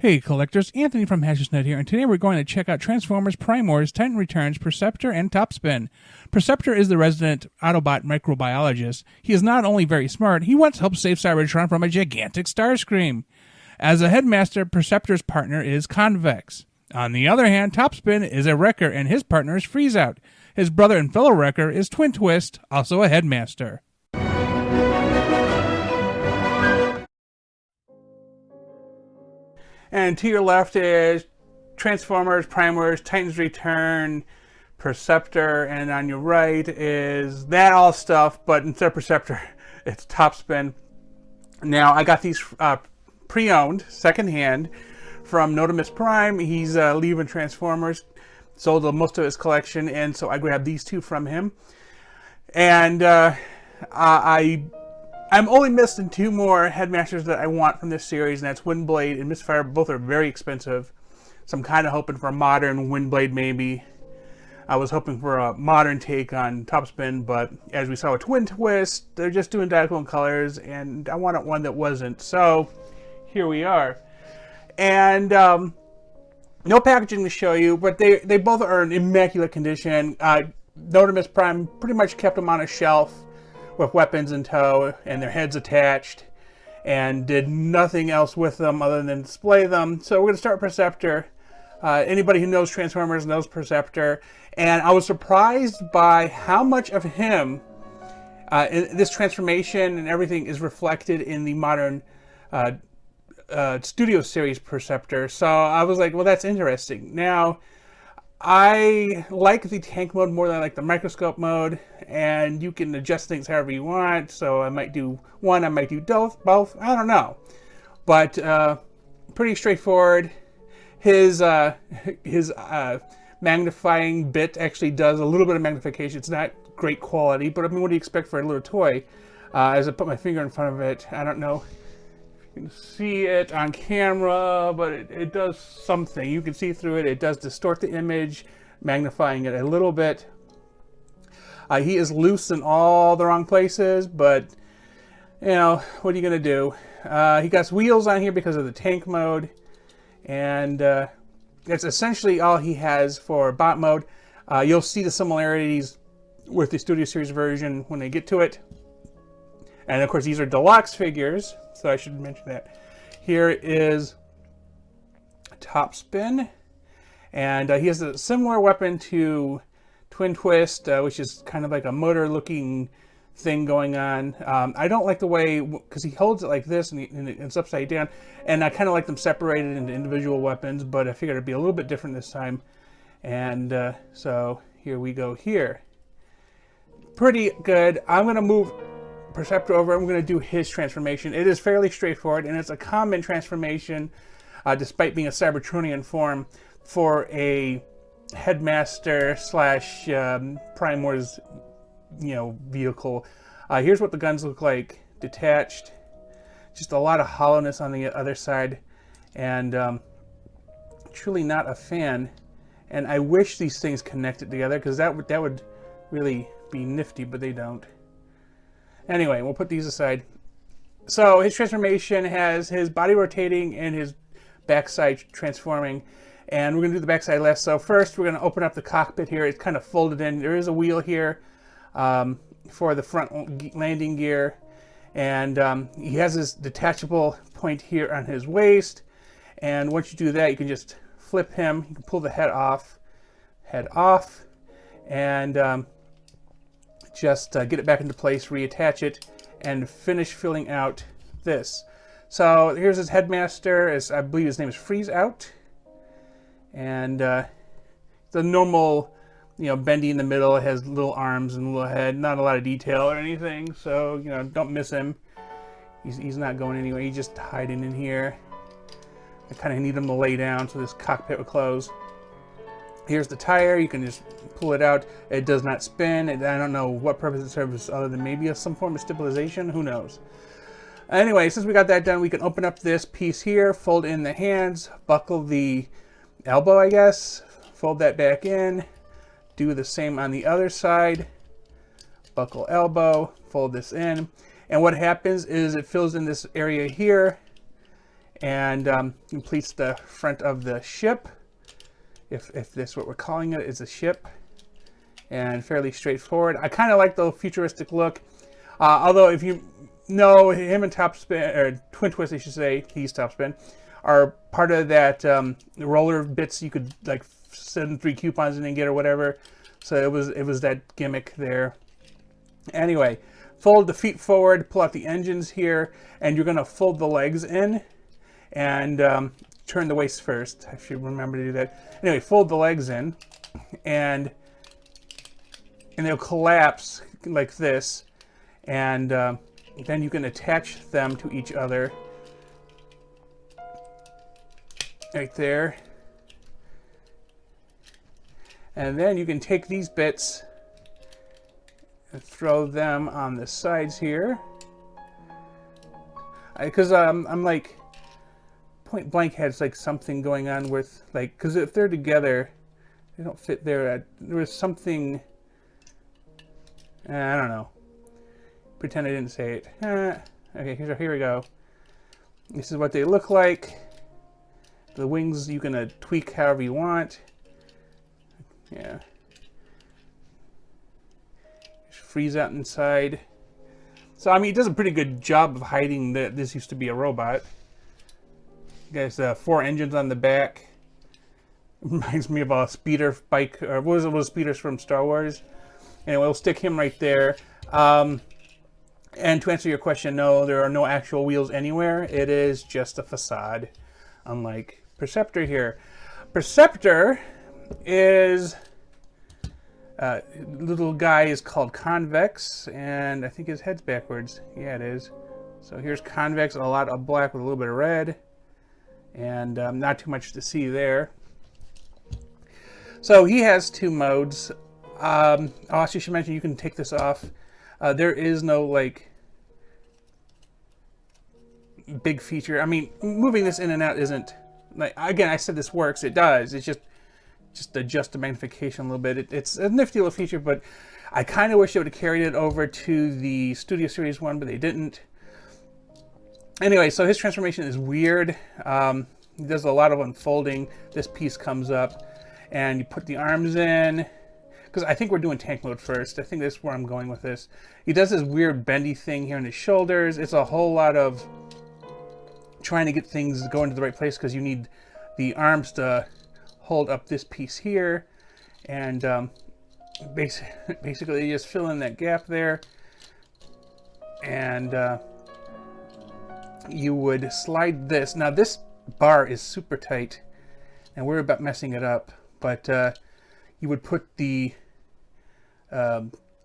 Hey collectors, Anthony from HNE here, and today we're going to check out Transformers Prime Wars, Titan Returns, Perceptor, and Topspin. Perceptor is the resident Autobot Microbiologist. He is not only very smart, he once helped save Cybertron from a gigantic Starscream. As a Headmaster, Perceptor's partner is Convex. On the other hand, Topspin is a Wrecker, and his partner is Freezeout. His brother and fellow Wrecker is Twin Twist, also a Headmaster. And to your left is Transformers, Prime Wars, Titans Return, Perceptor, and on your right is that all stuff, but instead of Perceptor, it's Topspin. Now, I got these pre-owned, secondhand, from Notomus Prime. He's leaving Transformers, sold most of his collection, and so I grabbed these two from him. And I'm only missing two more Headmasters that I want from this series, and that's Windblade and Misfire. Both are very expensive, so I'm kind of hoping for a modern Windblade maybe. I was hoping for a modern take on Topspin, but as we saw with Twin Twist, they're just doing identical colors, and I wanted one that wasn't. So here we are. And no packaging to show you, but they both are in immaculate condition. Notomus Prime pretty much kept them on a shelf with weapons in tow and their heads attached, and did nothing else with them other than display them. So we're going to start with Perceptor. Anybody who knows Transformers knows Perceptor, and I was surprised by how much of him, this transformation and everything, is reflected in the modern Studio Series Perceptor. So I was like, well, that's interesting. Now, I like the tank mode more than I like the microscope mode, and you can adjust things however you want. So I might do one, I might do both, I don't know. But pretty straightforward. His magnifying bit actually does a little bit of magnification. It's not great quality, but I mean, what do you expect for a little toy? As I put my finger in front of it, I don't know if you can see it on camera, but it does something. You can see through it. It does distort the image, magnifying it a little bit. He is loose in all the wrong places, but you know, what are you going to do? He got wheels on here because of the tank mode, and that's essentially all he has for bot mode. You'll see the similarities with the Studio Series version when they get to it. And of course, these are deluxe figures, so I should mention that. Here is Topspin, and he has a similar weapon to Twin Twist, which is kind of like a motor-looking thing going on. I don't like the way, because he holds it like this and it's upside down, and I kind of like them separated into individual weapons, but I figured it'd be a little bit different this time. And so here we go here. Pretty good. I'm going to move Perceptor over. I'm going to do his transformation. It is fairly straightforward, and it's a common transformation, despite being a Cybertronian form, for a Headmaster slash Prime Wars, vehicle. Here's what the guns look like detached. Just a lot of hollowness on the other side, and truly not a fan. And I wish these things connected together, because that would really be nifty, but they don't. Anyway, we'll put these aside. So his transformation has his body rotating and his backside transforming. And we're going to do the backside last. So first, we're going to open up the cockpit here. It's kind of folded in. There is a wheel here for the front landing gear. And he has this detachable point here on his waist. And once you do that, you can just flip him. You can pull the head off, and just get it back into place, reattach it, and finish filling out this. So here's his Headmaster. I believe his name is Freezeout. And the normal, bendy in the middle. It has little arms and a little head. Not a lot of detail or anything, so, don't miss him. He's not going anywhere. He's just hiding in here. I kind of need him to lay down so this cockpit will close. Here's the tire. You can just pull it out. It does not spin. I don't know what purpose it serves other than maybe some form of stabilization. Who knows? Anyway, since we got that done, we can open up this piece here, fold in the hands, buckle the elbow, I guess, fold that back in, do the same on the other side, buckle elbow, fold this in, and what happens is it fills in this area here, and completes the front of the ship, if this what we're calling it is a ship, and fairly straightforward. I kind of like the futuristic look, although if you know him and Topspin, or Twin Twist I should say, he's Topspin, are part of that roller bits you could like send 3 coupons in and get or whatever. So it was that gimmick there. Anyway, fold the feet forward, pull out the engines here, and you're going to fold the legs in and turn the waist first. I should remember to do that. Anyway, fold the legs in, and they'll collapse like this, and then you can attach them to each other right there. And then you can take these bits and throw them on the sides here. Because I'm like, point blank has like something going on with, like, because if they're together, they don't fit there. There was something, I don't know. Pretend I didn't say it. Okay, here we go. This is what they look like. The wings you can tweak however you want. Yeah. Freezeout inside. So, I mean, it does a pretty good job of hiding that this used to be a robot. There's 4 engines on the back. Reminds me of a speeder bike, or what was it, speeders from Star Wars. Anyway, we'll stick him right there. And to answer your question, no, there are no actual wheels anywhere. It is just a facade, unlike Perceptor here. Perceptor is little guy is called Convex, and I think his head's backwards. Yeah, it is. So here's Convex, a lot of black with a little bit of red, and not too much to see there. So he has 2 modes. Oh, I should mention you can take this off. There is no like big feature. I mean, moving this in and out isn't like, again, I said this works. It does. It's just adjust the magnification a little bit. It's a nifty little feature, but I kind of wish they would have carried it over to the Studio Series 1, but they didn't. Anyway, so his transformation is weird. He does a lot of unfolding. This piece comes up, and you put the arms in. Because I think we're doing tank mode first. I think that's where I'm going with this. He does this weird bendy thing here in his shoulders. It's a whole lot of trying to get things going to the right place, because you need the arms to hold up this piece here. And basically you just fill in that gap there. And you would slide this. Now this bar is super tight, and we're about messing it up. But you would put the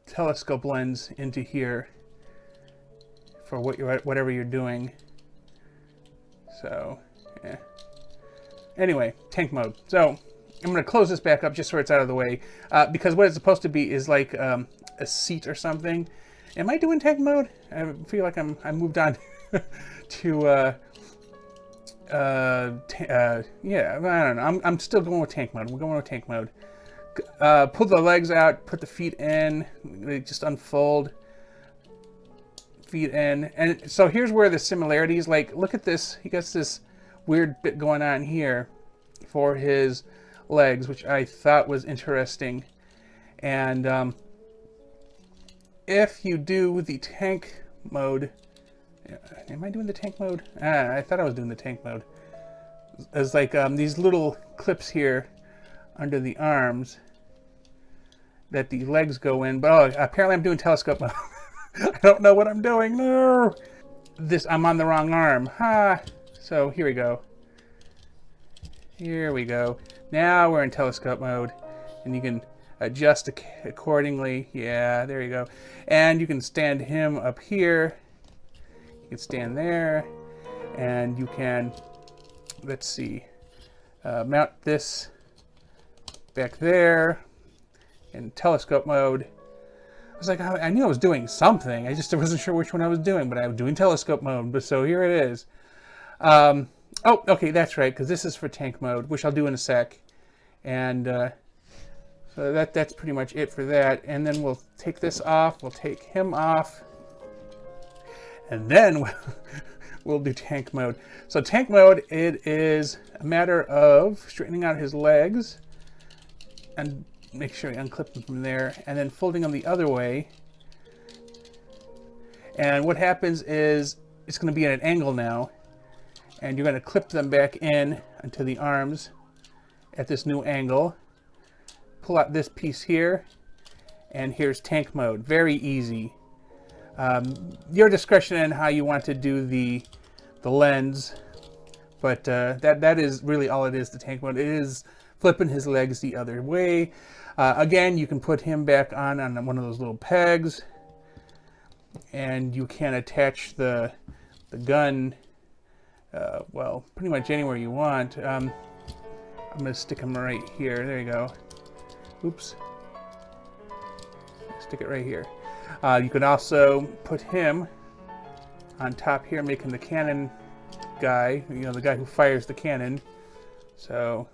telescope lens into here for whatever you're doing. So, yeah. Anyway, tank mode. So, I'm going to close this back up just so it's out of the way, because what it's supposed to be is like a seat or something. Am I doing tank mode? I feel like I moved on to yeah, I don't know. I'm still going with tank mode. We're going with tank mode. Pull the legs out, put the feet in, they just unfold, feet in. And so here's where the similarities, like, look at this. He gets this weird bit going on here for his legs, which I thought was interesting. And if you do the tank mode, am I doing the tank mode? I thought I was doing the tank mode. There's like these little clips here under the arms that the legs go in, but oh, apparently I'm doing telescope mode. I don't know what I'm doing. No, I'm on the wrong arm. So here we go. Here we go. Now we're in telescope mode, and you can adjust accordingly. Yeah, there you go. And you can stand him up here. You can stand there, and you can, let's see, mount this back there in telescope mode. I was like, I knew I was doing something. I just wasn't sure which one I was doing, but I was doing telescope mode. But so here it is. Oh, okay, that's right, because this is for tank mode, which I'll do in a sec. And so that's pretty much it for that. And then we'll take this off. We'll take him off. And then we'll do tank mode. So tank mode, it is a matter of straightening out his legs and make sure you unclip them from there, and then folding them the other way. And what happens is it's going to be at an angle now, and you're going to clip them back in onto the arms at this new angle. Pull out this piece here, and here's tank mode. Very easy. Your discretion on how you want to do the lens, but that is really all it is, the tank mode. It is flipping his legs the other way. Again, you can put him back on one of those little pegs, and you can attach the gun, well, pretty much anywhere you want. I'm going to stick him right here. There you go. Oops. Stick it right here. You can also put him on top here, make him the cannon guy, you know, the guy who fires the cannon. So,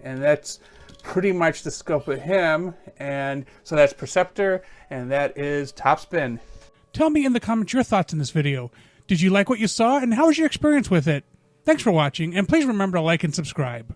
and that's pretty much the scope of him. And so that's Perceptor, and that is Topspin. Tell me in the comments your thoughts on this video. Did you like what you saw, and how was your experience with it? Thanks for watching, and please remember to like and subscribe.